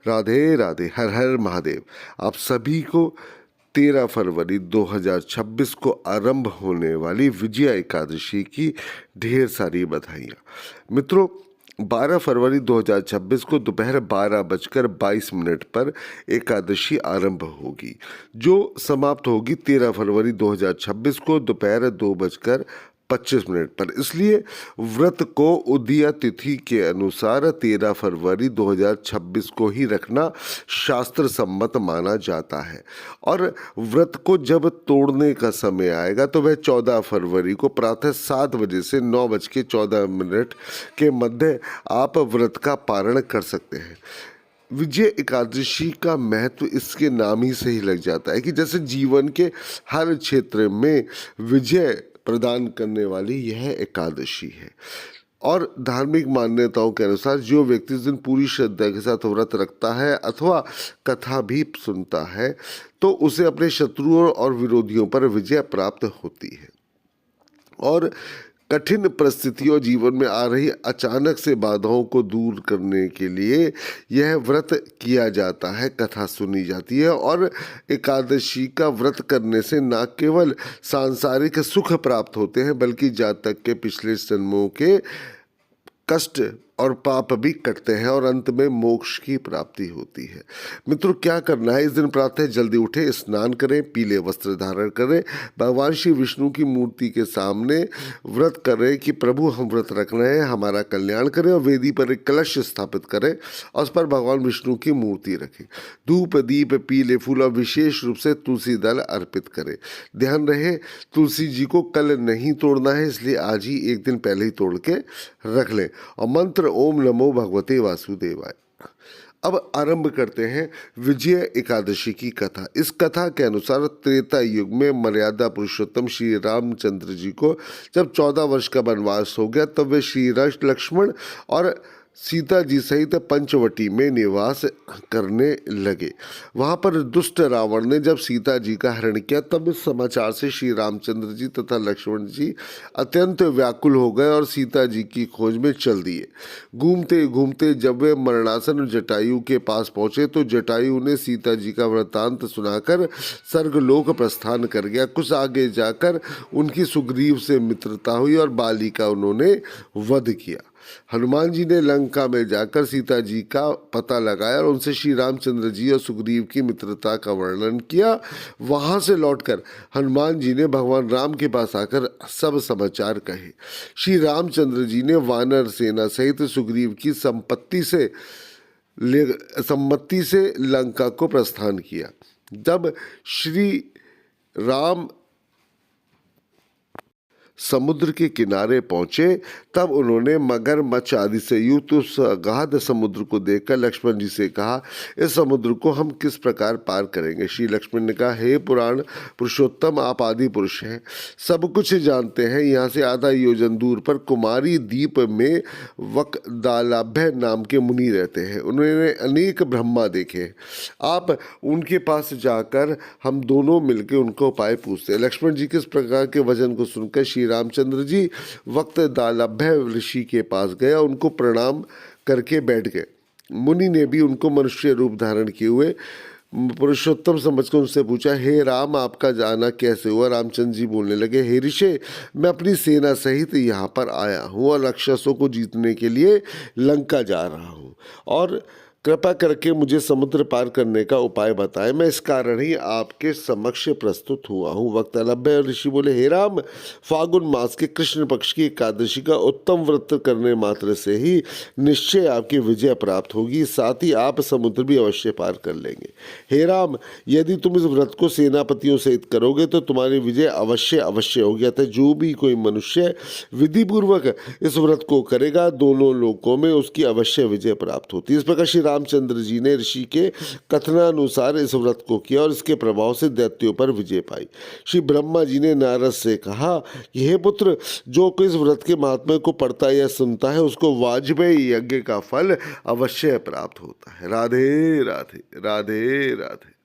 राधे राधे, हर हर महादेव। आप सभी को 13 फरवरी 2026 को आरंभ होने वाली विजया एकादशी की ढेर सारी बधाइयाँ। मित्रों, 12 फरवरी 2026 को दोपहर 12:22 पर एकादशी आरंभ होगी, जो समाप्त होगी 13 फरवरी 2026 को दोपहर 2:25 पर। इसलिए व्रत को उदया तिथि के अनुसार 13 फरवरी 2026 को ही रखना शास्त्र सम्मत माना जाता है। और व्रत को जब तोड़ने का समय आएगा तो वह 14 फरवरी को प्रातः 7 बजे से 9:14 के मध्य आप व्रत का पारण कर सकते हैं। विजय एकादशी का महत्व इसके नाम ही से ही लग जाता है कि जैसे जीवन के हर क्षेत्र में विजय प्रदान करने वाली यह एकादशी है। और धार्मिक मान्यताओं के अनुसार जो व्यक्ति इस दिन पूरी श्रद्धा के साथ व्रत रखता है अथवा कथा भी सुनता है तो उसे अपने शत्रुओं और विरोधियों पर विजय प्राप्त होती है। और कठिन परिस्थितियों जीवन में आ रही अचानक से बाधाओं को दूर करने के लिए यह व्रत किया जाता है, कथा सुनी जाती है। और एकादशी का व्रत करने से न केवल सांसारिक सुख प्राप्त होते हैं बल्कि जातक के पिछले जन्मों के कष्ट और पाप भी कटते हैं और अंत में मोक्ष की प्राप्ति होती है। मित्रों, क्या करना है? इस दिन प्रातः जल्दी उठे, स्नान करें, पीले वस्त्र धारण करें, भगवान श्री विष्णु की मूर्ति के सामने व्रत करें कि प्रभु हम व्रत रख रहे हैं, हमारा कल्याण करें। और वेदी पर एक कलश स्थापित करें और उस पर भगवान विष्णु की मूर्ति रखें। धूप दीप पीले फूल और विशेष रूप से तुलसी दल अर्पित करें। ध्यान रहे, तुलसी जी को कल नहीं तोड़ना है, इसलिए आज ही एक दिन पहले ही तोड़ के रख लें। और मंत्र ओम नमो भगवते वासुदेवाय। अब आरंभ करते हैं विजय एकादशी की कथा। इस कथा के अनुसार त्रेता युग में मर्यादा पुरुषोत्तम श्री रामचंद्र जी को जब 14 वर्ष का वनवास हो गया तब वे श्री लक्ष्मण और सीता जी सहित पंचवटी में निवास करने लगे। वहाँ पर दुष्ट रावण ने जब सीता जी का हरण किया तब इस समाचार से श्री रामचंद्र जी तथा लक्ष्मण जी अत्यंत व्याकुल हो गए और सीता जी की खोज में चल दिए। घूमते घूमते जब वे मरणासन जटायु के पास पहुँचे तो जटायु ने सीता जी का वृत्तांत सुनाकर स्वर्गलोक प्रस्थान कर गया। कुछ आगे जाकर उनकी सुग्रीव से मित्रता हुई और बाली का उन्होंने वध किया। हनुमान जी ने लंका में जाकर सीता जी का पता लगाया और उनसे श्री रामचंद्र जी और सुग्रीव की मित्रता का वर्णन किया। वहां से लौटकर हनुमान जी ने भगवान राम के पास आकर सब समाचार कहे। श्री रामचंद्र जी ने वानर सेना सहित सुग्रीव की सम्मति से लंका को प्रस्थान किया। जब श्री राम समुद्र के किनारे पहुंचे तब उन्होंने मगरमच्छ आदि से युक्त उस अगाध समुद्र को देखकर लक्ष्मण जी से कहा, इस समुद्र को हम किस प्रकार पार करेंगे? श्री लक्ष्मण ने कहा, हे पुराण पुरुषोत्तम, आप आदि पुरुष हैं, सब कुछ जानते हैं। यहाँ से आधा योजन दूर पर कुमारी द्वीप में वकदालाभ्य नाम के मुनि रहते हैं। उन्होंने अनेक ब्रह्मा देखे। आप उनके पास जाकर हम दोनों मिलकर उनका उपाय पूछते हैं। लक्ष्मण जी किस प्रकार के वचन को सुनकर श्री रामचंद्र जी वक्तदालभ्य ऋषि के पास गए, उनको प्रणाम करके बैठ गए। मुनि ने भी उनको मनुष्य रूप धारण किए हुए पुरुषोत्तम समझकर उनसे पूछा, हे राम, आपका जाना कैसे हुआ? रामचंद्र जी बोलने लगे, हे ऋषि, मैं अपनी सेना सहित यहाँ पर आया हूँ और राक्षसों को जीतने के लिए लंका जा रहा हूँ और कृपा करके मुझे समुद्र पार करने का उपाय बताएं। मैं इस कारण ही आपके समक्ष प्रस्तुत हुआ हूँ। वक्तलभ्य ऋषि बोले, हे राम, फागुन मास के कृष्ण पक्ष की एकादशी का उत्तम व्रत करने मात्र से ही निश्चय आपकी विजय प्राप्त होगी, साथ ही आप समुद्र भी अवश्य पार कर लेंगे। हे राम, यदि तुम इस व्रत को सेनापतियों सहित करोगे तो तुम्हारी विजय अवश्य अवश्य होगी। अतः जो भी कोई मनुष्य विधिपूर्वक इस व्रत को करेगा दोनों लोकों में उसकी अवश्य विजय प्राप्त होती है। इस प्रकार श्री रामचंद्र जी ने ऋषि के कथनानुसार इस व्रत को किया और इसके प्रभाव से दैत्यों पर विजय पाई। श्री ब्रह्मा जी ने नारद से कहा कि हे पुत्र, जो कोई इस व्रत के महात्म्य को पढ़ता या सुनता है उसको वाजपेयी यज्ञ का फल अवश्य प्राप्त होता है। राधे राधे, राधे राधे।